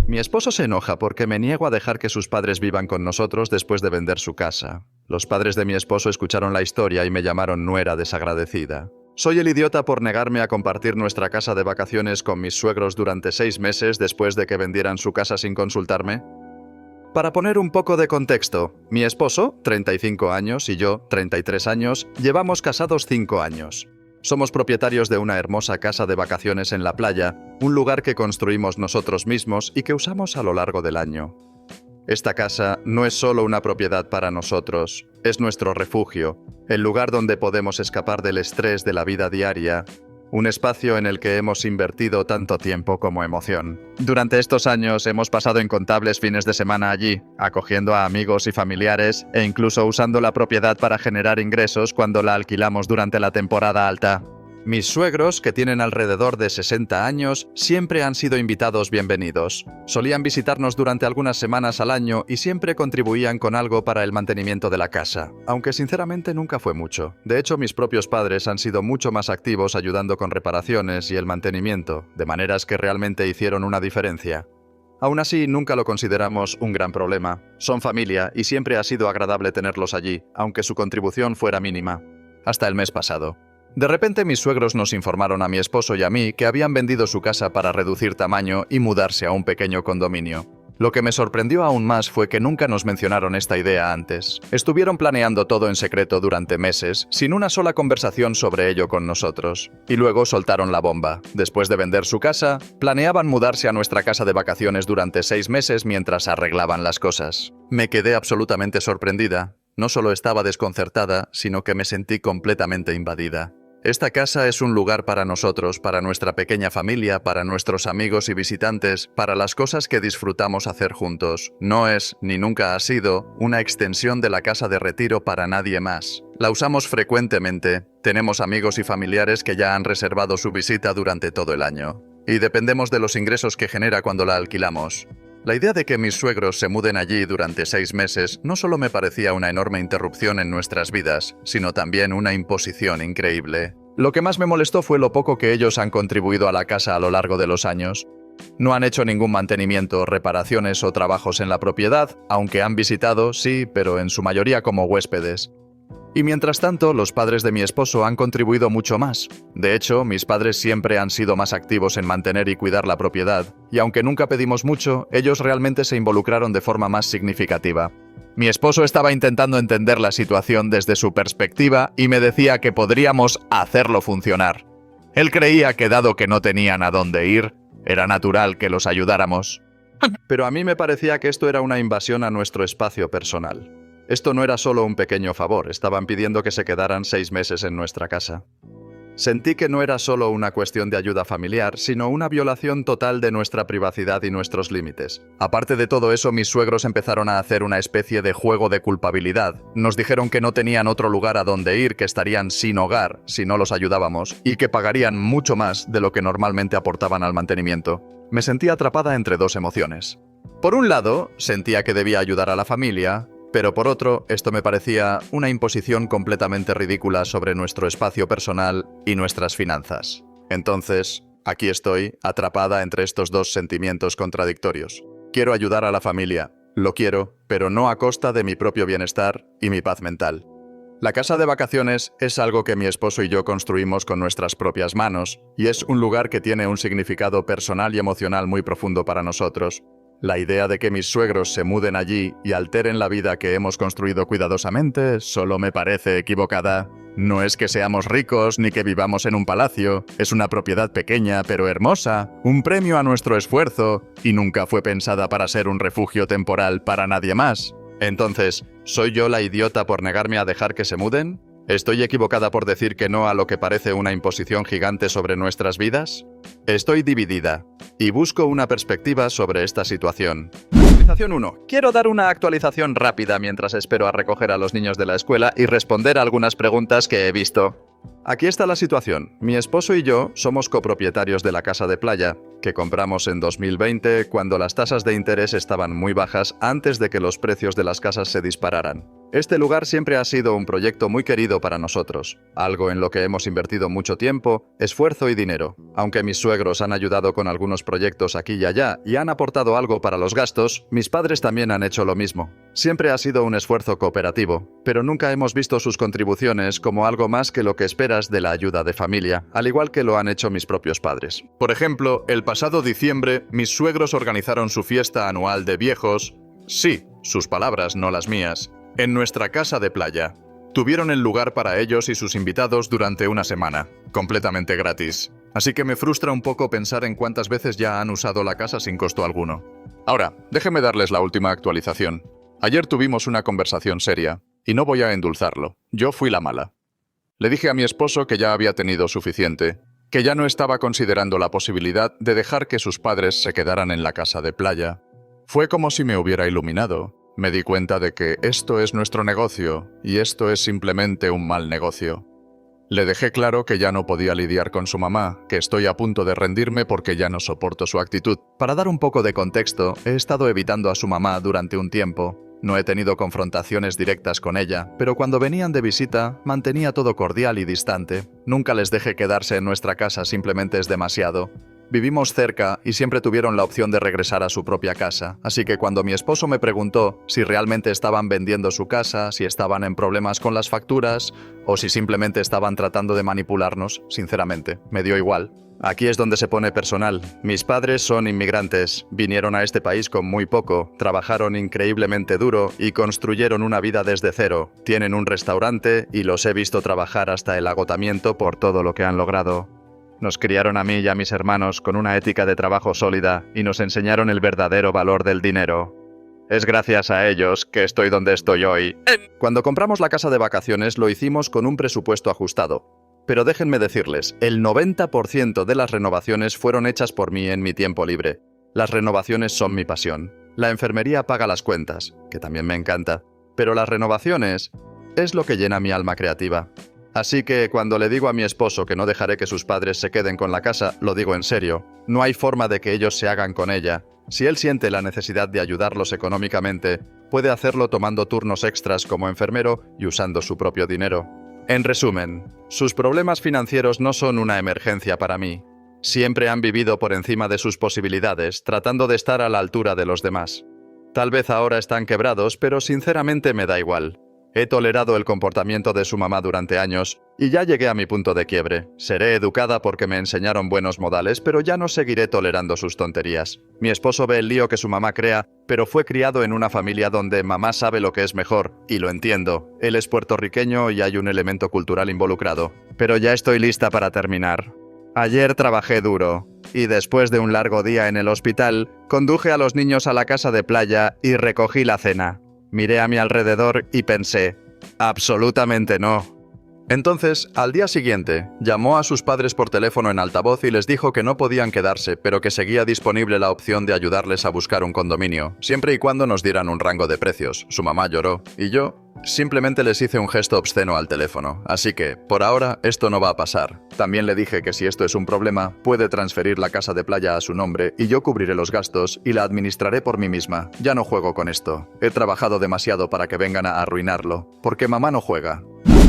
Mi esposo se enoja porque me niego a dejar que sus padres vivan con nosotros después de vender su casa. Los padres de mi esposo escucharon la historia y me llamaron nuera desagradecida. Soy el idiota por negarme a compartir nuestra casa de vacaciones con mis suegros durante 6 meses después de que vendieran su casa sin consultarme. Para poner un poco de contexto, mi esposo, 35 años, y yo, 33 años, llevamos casados 5 años. Somos propietarios de una hermosa casa de vacaciones en la playa, un lugar que construimos nosotros mismos y que usamos a lo largo del año. Esta casa no es solo una propiedad para nosotros, es nuestro refugio, el lugar donde podemos escapar del estrés de la vida diaria, un espacio en el que hemos invertido tanto tiempo como emoción. Durante estos años hemos pasado incontables fines de semana allí, acogiendo a amigos y familiares e incluso usando la propiedad para generar ingresos cuando la alquilamos durante la temporada alta. Mis suegros, que tienen alrededor de 60 años, siempre han sido invitados bienvenidos. Solían visitarnos durante algunas semanas al año y siempre contribuían con algo para el mantenimiento de la casa, aunque sinceramente nunca fue mucho. De hecho, mis propios padres han sido mucho más activos ayudando con reparaciones y el mantenimiento, de maneras que realmente hicieron una diferencia. Aún así, nunca lo consideramos un gran problema. Son familia y siempre ha sido agradable tenerlos allí, aunque su contribución fuera mínima. Hasta el mes pasado. De repente mis suegros nos informaron a mi esposo y a mí que habían vendido su casa para reducir tamaño y mudarse a un pequeño condominio. Lo que me sorprendió aún más fue que nunca nos mencionaron esta idea antes. Estuvieron planeando todo en secreto durante meses, sin una sola conversación sobre ello con nosotros. Y luego soltaron la bomba. Después de vender su casa, planeaban mudarse a nuestra casa de vacaciones durante 6 meses mientras arreglaban las cosas. Me quedé absolutamente sorprendida. No solo estaba desconcertada, sino que me sentí completamente invadida. Esta casa es un lugar para nosotros, para nuestra pequeña familia, para nuestros amigos y visitantes, para las cosas que disfrutamos hacer juntos. No es, ni nunca ha sido, una extensión de la casa de retiro para nadie más. La usamos frecuentemente, tenemos amigos y familiares que ya han reservado su visita durante todo el año. Y dependemos de los ingresos que genera cuando la alquilamos. La idea de que mis suegros se muden allí durante 6 meses no solo me parecía una enorme interrupción en nuestras vidas, sino también una imposición increíble. Lo que más me molestó fue lo poco que ellos han contribuido a la casa a lo largo de los años. No han hecho ningún mantenimiento, reparaciones o trabajos en la propiedad, aunque han visitado, sí, pero en su mayoría como huéspedes. Y mientras tanto, los padres de mi esposo han contribuido mucho más. De hecho, mis padres siempre han sido más activos en mantener y cuidar la propiedad, y aunque nunca pedimos mucho, ellos realmente se involucraron de forma más significativa. Mi esposo estaba intentando entender la situación desde su perspectiva y me decía que podríamos hacerlo funcionar. Él creía que dado que no tenían a dónde ir, era natural que los ayudáramos. Pero a mí me parecía que esto era una invasión a nuestro espacio personal. Esto no era solo un pequeño favor, estaban pidiendo que se quedaran 6 meses en nuestra casa. Sentí que no era solo una cuestión de ayuda familiar, sino una violación total de nuestra privacidad y nuestros límites. Aparte de todo eso, mis suegros empezaron a hacer una especie de juego de culpabilidad. Nos dijeron que no tenían otro lugar a donde ir, que estarían sin hogar si no los ayudábamos, y que pagarían mucho más de lo que normalmente aportaban al mantenimiento. Me sentí atrapada entre 2 emociones. Por un lado, sentía que debía ayudar a la familia, pero por otro, esto me parecía una imposición completamente ridícula sobre nuestro espacio personal y nuestras finanzas. Entonces, aquí estoy, atrapada entre estos 2 sentimientos contradictorios. Quiero ayudar a la familia, lo quiero, pero no a costa de mi propio bienestar y mi paz mental. La casa de vacaciones es algo que mi esposo y yo construimos con nuestras propias manos, y es un lugar que tiene un significado personal y emocional muy profundo para nosotros. La idea de que mis suegros se muden allí y alteren la vida que hemos construido cuidadosamente solo me parece equivocada. No es que seamos ricos ni que vivamos en un palacio, es una propiedad pequeña pero hermosa, un premio a nuestro esfuerzo, y nunca fue pensada para ser un refugio temporal para nadie más. Entonces, ¿soy yo la idiota por negarme a dejar que se muden? ¿Estoy equivocada por decir que no a lo que parece una imposición gigante sobre nuestras vidas? Estoy dividida y busco una perspectiva sobre esta situación. Actualización 1. Quiero dar una actualización rápida mientras espero a recoger a los niños de la escuela y responder a algunas preguntas que he visto. Aquí está la situación. Mi esposo y yo somos copropietarios de la casa de playa, que compramos en 2020 cuando las tasas de interés estaban muy bajas antes de que los precios de las casas se dispararan. Este lugar siempre ha sido un proyecto muy querido para nosotros, algo en lo que hemos invertido mucho tiempo, esfuerzo y dinero. Aunque mis suegros han ayudado con algunos proyectos aquí y allá y han aportado algo para los gastos, mis padres también han hecho lo mismo. Siempre ha sido un esfuerzo cooperativo, pero nunca hemos visto sus contribuciones como algo más que lo que esperas de la ayuda de familia, al igual que lo han hecho mis propios padres. Por ejemplo, el pasado diciembre, mis suegros organizaron su fiesta anual de viejos, sí, sus palabras, no las mías, en nuestra casa de playa. Tuvieron el lugar para ellos y sus invitados durante una semana, completamente gratis. Así que me frustra un poco pensar en cuántas veces ya han usado la casa sin costo alguno. Ahora, déjenme darles la última actualización. Ayer tuvimos una conversación seria, y no voy a endulzarlo. Yo fui la mala. Le dije a mi esposo que ya había tenido suficiente, que ya no estaba considerando la posibilidad de dejar que sus padres se quedaran en la casa de playa. Fue como si me hubiera iluminado. Me di cuenta de que esto es nuestro negocio, y esto es simplemente un mal negocio. Le dejé claro que ya no podía lidiar con su mamá, que estoy a punto de rendirme porque ya no soporto su actitud. Para dar un poco de contexto, he estado evitando a su mamá durante un tiempo. No he tenido confrontaciones directas con ella, pero cuando venían de visita, mantenía todo cordial y distante. Nunca les dejé quedarse en nuestra casa, simplemente es demasiado. Vivimos cerca y siempre tuvieron la opción de regresar a su propia casa, así que cuando mi esposo me preguntó si realmente estaban vendiendo su casa, si estaban en problemas con las facturas o si simplemente estaban tratando de manipularnos, sinceramente, me dio igual. Aquí es donde se pone personal. Mis padres son inmigrantes, vinieron a este país con muy poco, trabajaron increíblemente duro y construyeron una vida desde cero. Tienen un restaurante y los he visto trabajar hasta el agotamiento por todo lo que han logrado. Nos criaron a mí y a mis hermanos con una ética de trabajo sólida y nos enseñaron el verdadero valor del dinero. Es gracias a ellos que estoy donde estoy hoy. Cuando compramos la casa de vacaciones lo hicimos con un presupuesto ajustado. Pero déjenme decirles, el 90% de las renovaciones fueron hechas por mí en mi tiempo libre. Las renovaciones son mi pasión. La enfermería paga las cuentas, que también me encanta. Pero las renovaciones es lo que llena mi alma creativa. Así que cuando le digo a mi esposo que no dejaré que sus padres se queden con la casa, lo digo en serio. No hay forma de que ellos se hagan con ella. Si él siente la necesidad de ayudarlos económicamente, puede hacerlo tomando turnos extras como enfermero y usando su propio dinero. En resumen, sus problemas financieros no son una emergencia para mí. Siempre han vivido por encima de sus posibilidades, tratando de estar a la altura de los demás. Tal vez ahora están quebrados, pero sinceramente me da igual. He tolerado el comportamiento de su mamá durante años y ya llegué a mi punto de quiebre. Seré educada porque me enseñaron buenos modales, pero ya no seguiré tolerando sus tonterías. Mi esposo ve el lío que su mamá crea, pero fue criado en una familia donde mamá sabe lo que es mejor, y lo entiendo. Él es puertorriqueño y hay un elemento cultural involucrado. Pero ya estoy lista para terminar. Ayer trabajé duro, y después de un largo día en el hospital, conduje a los niños a la casa de playa y recogí la cena. Miré a mi alrededor y pensé, absolutamente no. Entonces, al día siguiente, llamó a sus padres por teléfono en altavoz y les dijo que no podían quedarse, pero que seguía disponible la opción de ayudarles a buscar un condominio, siempre y cuando nos dieran un rango de precios. Su mamá lloró, y yo simplemente les hice un gesto obsceno al teléfono. Así que, por ahora, esto no va a pasar. También le dije que si esto es un problema, puede transferir la casa de playa a su nombre y yo cubriré los gastos y la administraré por mí misma. Ya no juego con esto. He trabajado demasiado para que vengan a arruinarlo, porque mamá no juega.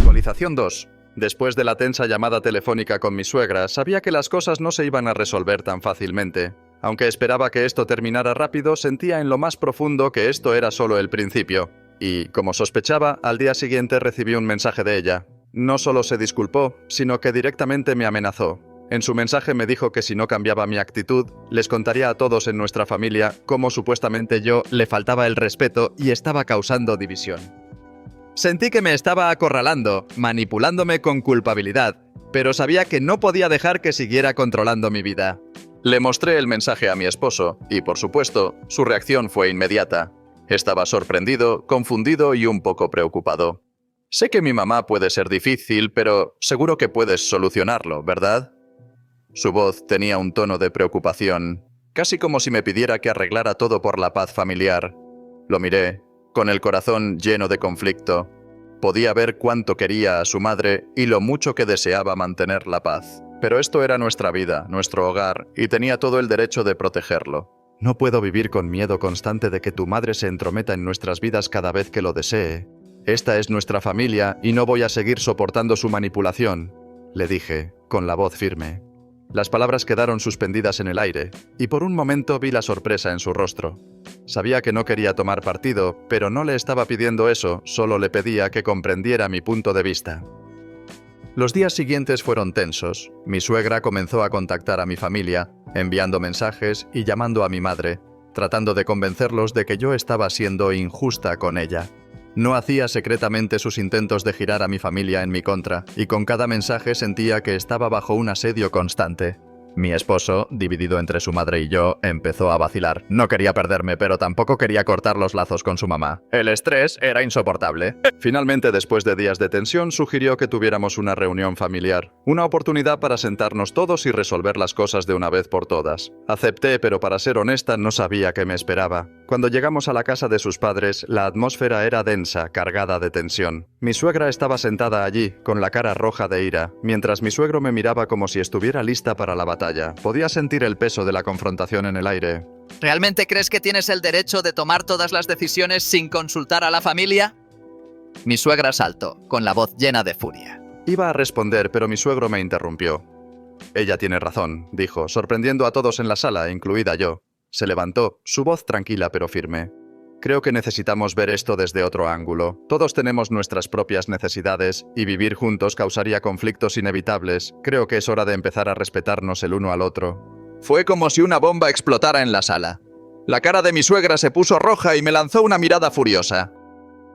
Actualización 2. Después de la tensa llamada telefónica con mi suegra, sabía que las cosas no se iban a resolver tan fácilmente. Aunque esperaba que esto terminara rápido, sentía en lo más profundo que esto era solo el principio. Y, como sospechaba, al día siguiente recibí un mensaje de ella. No solo se disculpó, sino que directamente me amenazó. En su mensaje me dijo que si no cambiaba mi actitud, les contaría a todos en nuestra familia cómo supuestamente yo le faltaba el respeto y estaba causando división. Sentí que me estaba acorralando, manipulándome con culpabilidad, pero sabía que no podía dejar que siguiera controlando mi vida. Le mostré el mensaje a mi esposo y, por supuesto, su reacción fue inmediata. Estaba sorprendido, confundido y un poco preocupado. Sé que mi mamá puede ser difícil, pero seguro que puedes solucionarlo, ¿verdad? Su voz tenía un tono de preocupación, casi como si me pidiera que arreglara todo por la paz familiar. Lo miré, con el corazón lleno de conflicto. Podía ver cuánto quería a su madre y lo mucho que deseaba mantener la paz. Pero esto era nuestra vida, nuestro hogar, y tenía todo el derecho de protegerlo. No puedo vivir con miedo constante de que tu madre se entrometa en nuestras vidas cada vez que lo desee. Esta es nuestra familia y no voy a seguir soportando su manipulación, le dije, con la voz firme. Las palabras quedaron suspendidas en el aire, y por un momento vi la sorpresa en su rostro. Sabía que no quería tomar partido, pero no le estaba pidiendo eso, solo le pedía que comprendiera mi punto de vista. Los días siguientes fueron tensos. Mi suegra comenzó a contactar a mi familia, enviando mensajes y llamando a mi madre, tratando de convencerlos de que yo estaba siendo injusta con ella. No hacía secretamente sus intentos de girar a mi familia en mi contra, y con cada mensaje sentía que estaba bajo un asedio constante. Mi esposo, dividido entre su madre y yo, empezó a vacilar. No quería perderme, pero tampoco quería cortar los lazos con su mamá. El estrés era insoportable. Finalmente, después de días de tensión, sugirió que tuviéramos una reunión familiar. Una oportunidad para sentarnos todos y resolver las cosas de una vez por todas. Acepté, pero para ser honesta, no sabía qué me esperaba. Cuando llegamos a la casa de sus padres, la atmósfera era densa, cargada de tensión. Mi suegra estaba sentada allí, con la cara roja de ira, mientras mi suegro me miraba como si estuviera lista para la batalla. Podía sentir el peso de la confrontación en el aire. ¿Realmente crees que tienes el derecho de tomar todas las decisiones sin consultar a la familia? Mi suegra saltó, con la voz llena de furia. Iba a responder, pero mi suegro me interrumpió. Ella tiene razón, dijo, sorprendiendo a todos en la sala, incluida yo. Se levantó, su voz tranquila pero firme. Creo que necesitamos ver esto desde otro ángulo. Todos tenemos nuestras propias necesidades y vivir juntos causaría conflictos inevitables. Creo que es hora de empezar a respetarnos el uno al otro. Fue como si una bomba explotara en la sala. La cara de mi suegra se puso roja y me lanzó una mirada furiosa.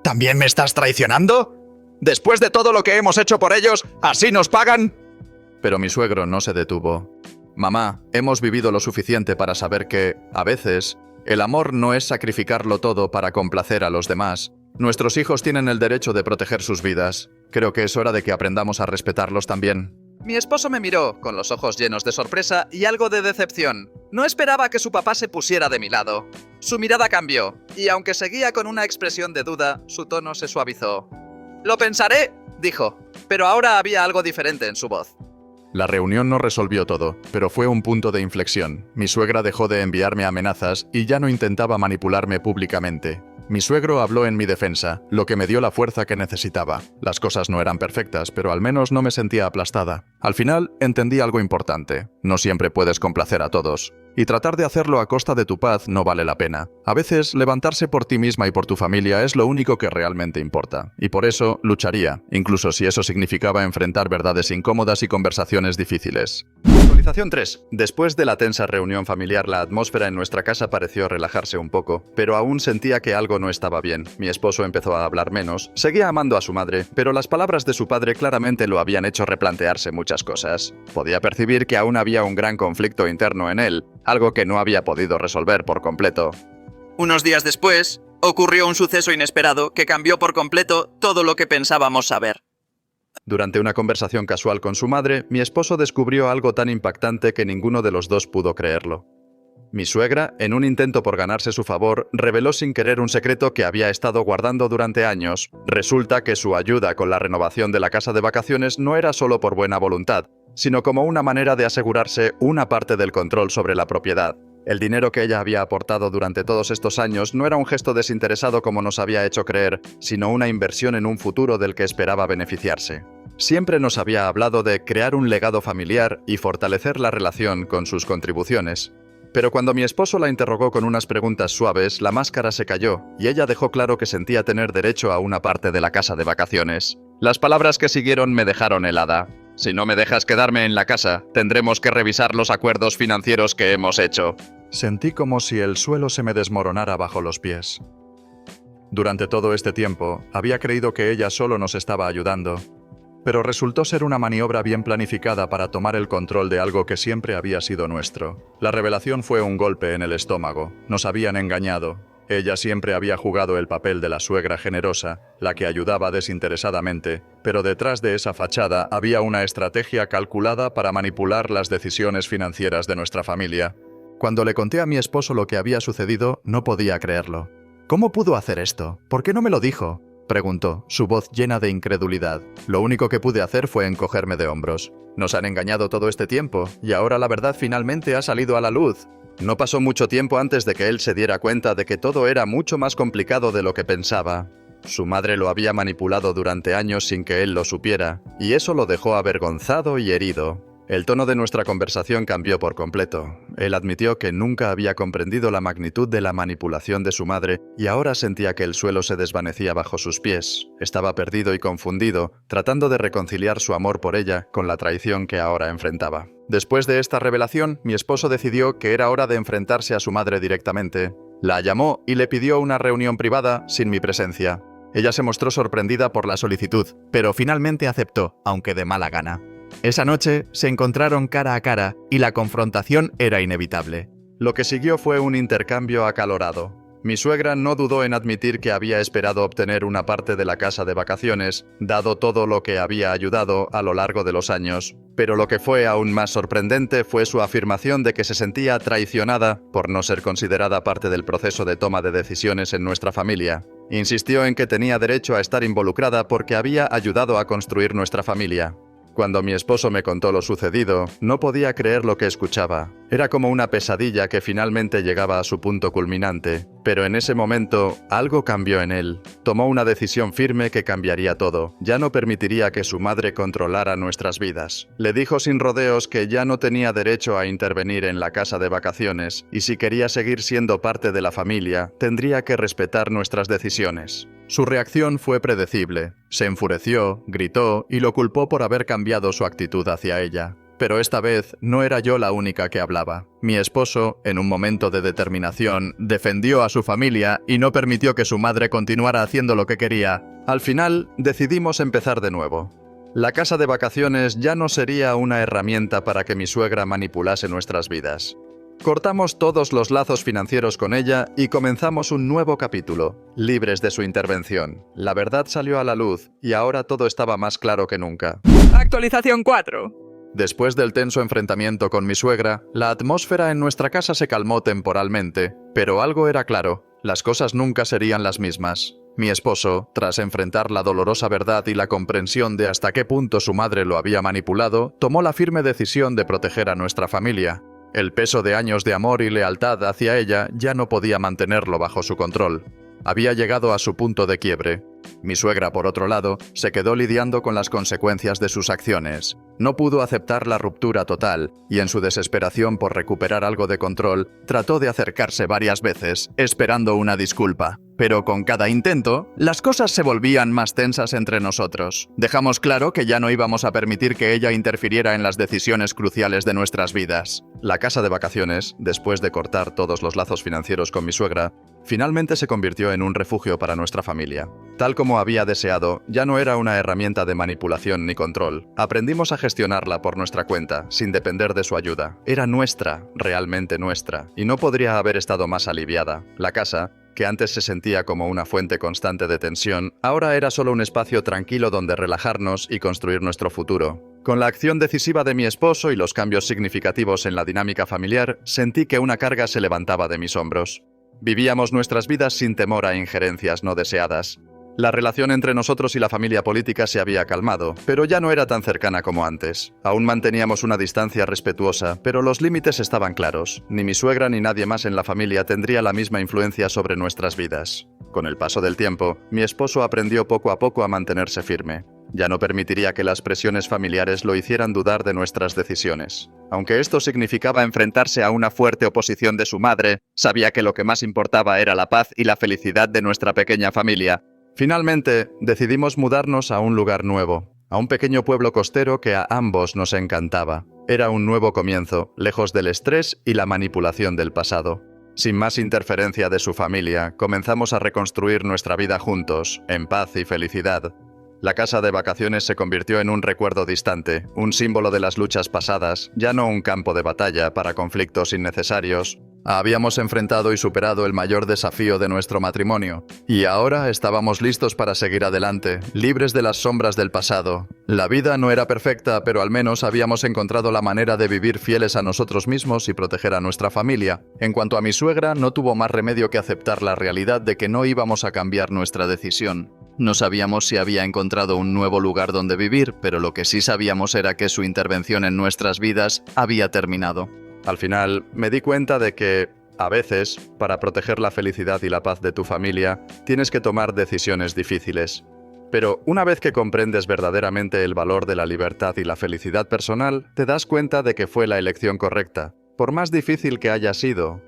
¿También me estás traicionando? ¿Después de todo lo que hemos hecho por ellos, así nos pagan? Pero mi suegro no se detuvo. Mamá, hemos vivido lo suficiente para saber que, a veces, el amor no es sacrificarlo todo para complacer a los demás. Nuestros hijos tienen el derecho de proteger sus vidas. Creo que es hora de que aprendamos a respetarlos también. Mi esposo me miró, con los ojos llenos de sorpresa y algo de decepción. No esperaba que su papá se pusiera de mi lado. Su mirada cambió, y aunque seguía con una expresión de duda, su tono se suavizó. «Lo pensaré», dijo, pero ahora había algo diferente en su voz. La reunión no resolvió todo, pero fue un punto de inflexión. Mi suegra dejó de enviarme amenazas y ya no intentaba manipularme públicamente. Mi suegro habló en mi defensa, lo que me dio la fuerza que necesitaba. Las cosas no eran perfectas, pero al menos no me sentía aplastada. Al final, entendí algo importante. No siempre puedes complacer a todos. Y tratar de hacerlo a costa de tu paz no vale la pena. A veces, levantarse por ti misma y por tu familia es lo único que realmente importa. Y por eso, lucharía, incluso si eso significaba enfrentar verdades incómodas y conversaciones difíciles. Actualización 3. Después de la tensa reunión familiar, la atmósfera en nuestra casa pareció relajarse un poco, pero aún sentía que algo no estaba bien. Mi esposo empezó a hablar menos, seguía amando a su madre, pero las palabras de su padre claramente lo habían hecho replantearse muchas cosas. Podía percibir que aún había un gran conflicto interno en él, algo que no había podido resolver por completo. Unos días después, ocurrió un suceso inesperado que cambió por completo todo lo que pensábamos saber. Durante una conversación casual con su madre, mi esposo descubrió algo tan impactante que ninguno de los dos pudo creerlo. Mi suegra, en un intento por ganarse su favor, reveló sin querer un secreto que había estado guardando durante años. Resulta que su ayuda con la renovación de la casa de vacaciones no era solo por buena voluntad, sino como una manera de asegurarse una parte del control sobre la propiedad. El dinero que ella había aportado durante todos estos años no era un gesto desinteresado como nos había hecho creer, sino una inversión en un futuro del que esperaba beneficiarse. Siempre nos había hablado de crear un legado familiar y fortalecer la relación con sus contribuciones. Pero cuando mi esposo la interrogó con unas preguntas suaves, la máscara se cayó y ella dejó claro que sentía tener derecho a una parte de la casa de vacaciones. Las palabras que siguieron me dejaron helada. Si no me dejas quedarme en la casa, tendremos que revisar los acuerdos financieros que hemos hecho. Sentí como si el suelo se me desmoronara bajo los pies. Durante todo este tiempo, había creído que ella solo nos estaba ayudando, pero resultó ser una maniobra bien planificada para tomar el control de algo que siempre había sido nuestro. La revelación fue un golpe en el estómago. Nos habían engañado. Ella siempre había jugado el papel de la suegra generosa, la que ayudaba desinteresadamente, pero detrás de esa fachada había una estrategia calculada para manipular las decisiones financieras de nuestra familia. Cuando le conté a mi esposo lo que había sucedido, no podía creerlo. ¿Cómo pudo hacer esto? ¿Por qué no me lo dijo?, preguntó, su voz llena de incredulidad. Lo único que pude hacer fue encogerme de hombros. Nos han engañado todo este tiempo, y ahora la verdad finalmente ha salido a la luz. No pasó mucho tiempo antes de que él se diera cuenta de que todo era mucho más complicado de lo que pensaba. Su madre lo había manipulado durante años sin que él lo supiera, y eso lo dejó avergonzado y herido. El tono de nuestra conversación cambió por completo. Él admitió que nunca había comprendido la magnitud de la manipulación de su madre y ahora sentía que el suelo se desvanecía bajo sus pies. Estaba perdido y confundido, tratando de reconciliar su amor por ella con la traición que ahora enfrentaba. Después de esta revelación, mi esposo decidió que era hora de enfrentarse a su madre directamente. La llamó y le pidió una reunión privada sin mi presencia. Ella se mostró sorprendida por la solicitud, pero finalmente aceptó, aunque de mala gana. Esa noche se encontraron cara a cara y la confrontación era inevitable. Lo que siguió fue un intercambio acalorado. Mi suegra no dudó en admitir que había esperado obtener una parte de la casa de vacaciones, dado todo lo que había ayudado a lo largo de los años. Pero lo que fue aún más sorprendente fue su afirmación de que se sentía traicionada por no ser considerada parte del proceso de toma de decisiones en nuestra familia. Insistió en que tenía derecho a estar involucrada porque había ayudado a construir nuestra familia. Cuando mi esposo me contó lo sucedido, no podía creer lo que escuchaba. Era como una pesadilla que finalmente llegaba a su punto culminante. Pero en ese momento, algo cambió en él. Tomó una decisión firme que cambiaría todo. Ya no permitiría que su madre controlara nuestras vidas. Le dijo sin rodeos que ya no tenía derecho a intervenir en la casa de vacaciones, y si quería seguir siendo parte de la familia, tendría que respetar nuestras decisiones. Su reacción fue predecible. Se enfureció, gritó y lo culpó por haber cambiado su actitud hacia ella. Pero esta vez no era yo la única que hablaba. Mi esposo, en un momento de determinación, defendió a su familia y no permitió que su madre continuara haciendo lo que quería. Al final, decidimos empezar de nuevo. La casa de vacaciones ya no sería una herramienta para que mi suegra manipulase nuestras vidas. Cortamos todos los lazos financieros con ella y comenzamos un nuevo capítulo, libres de su intervención. La verdad salió a la luz y ahora todo estaba más claro que nunca. Actualización 4. Después del tenso enfrentamiento con mi suegra, la atmósfera en nuestra casa se calmó temporalmente, pero algo era claro, las cosas nunca serían las mismas. Mi esposo, tras enfrentar la dolorosa verdad y la comprensión de hasta qué punto su madre lo había manipulado, tomó la firme decisión de proteger a nuestra familia. El peso de años de amor y lealtad hacia ella ya no podía mantenerlo bajo su control. Había llegado a su punto de quiebre. Mi suegra, por otro lado, se quedó lidiando con las consecuencias de sus acciones. No pudo aceptar la ruptura total, y en su desesperación por recuperar algo de control, trató de acercarse varias veces, esperando una disculpa. Pero con cada intento, las cosas se volvían más tensas entre nosotros. Dejamos claro que ya no íbamos a permitir que ella interfiriera en las decisiones cruciales de nuestras vidas. La casa de vacaciones, después de cortar todos los lazos financieros con mi suegra, finalmente se convirtió en un refugio para nuestra familia. Tal como había deseado, ya no era una herramienta de manipulación ni control. Aprendimos a gestionarla por nuestra cuenta, sin depender de su ayuda. Era nuestra, realmente nuestra, y no podría haber estado más aliviada. La casa, que antes se sentía como una fuente constante de tensión, ahora era solo un espacio tranquilo donde relajarnos y construir nuestro futuro. Con la acción decisiva de mi esposo y los cambios significativos en la dinámica familiar, sentí que una carga se levantaba de mis hombros. Vivíamos nuestras vidas sin temor a injerencias no deseadas. La relación entre nosotros y la familia política se había calmado, pero ya no era tan cercana como antes. Aún manteníamos una distancia respetuosa, pero los límites estaban claros. Ni mi suegra ni nadie más en la familia tendría la misma influencia sobre nuestras vidas. Con el paso del tiempo, mi esposo aprendió poco a poco a mantenerse firme. Ya no permitiría que las presiones familiares lo hicieran dudar de nuestras decisiones. Aunque esto significaba enfrentarse a una fuerte oposición de su madre, sabía que lo que más importaba era la paz y la felicidad de nuestra pequeña familia. Finalmente, decidimos mudarnos a un lugar nuevo, a un pequeño pueblo costero que a ambos nos encantaba. Era un nuevo comienzo, lejos del estrés y la manipulación del pasado. Sin más interferencia de su familia, comenzamos a reconstruir nuestra vida juntos, en paz y felicidad. La casa de vacaciones se convirtió en un recuerdo distante, un símbolo de las luchas pasadas, ya no un campo de batalla para conflictos innecesarios. Habíamos enfrentado y superado el mayor desafío de nuestro matrimonio, y ahora estábamos listos para seguir adelante, libres de las sombras del pasado. La vida no era perfecta, pero al menos habíamos encontrado la manera de vivir fieles a nosotros mismos y proteger a nuestra familia. En cuanto a mi suegra, no tuvo más remedio que aceptar la realidad de que no íbamos a cambiar nuestra decisión. No sabíamos si había encontrado un nuevo lugar donde vivir, pero lo que sí sabíamos era que su intervención en nuestras vidas había terminado. Al final, me di cuenta de que A veces, para proteger la felicidad y la paz de tu familia, tienes que tomar decisiones difíciles. Pero una vez que comprendes verdaderamente el valor de la libertad y la felicidad personal, te das cuenta de que fue la elección correcta, por más difícil que haya sido.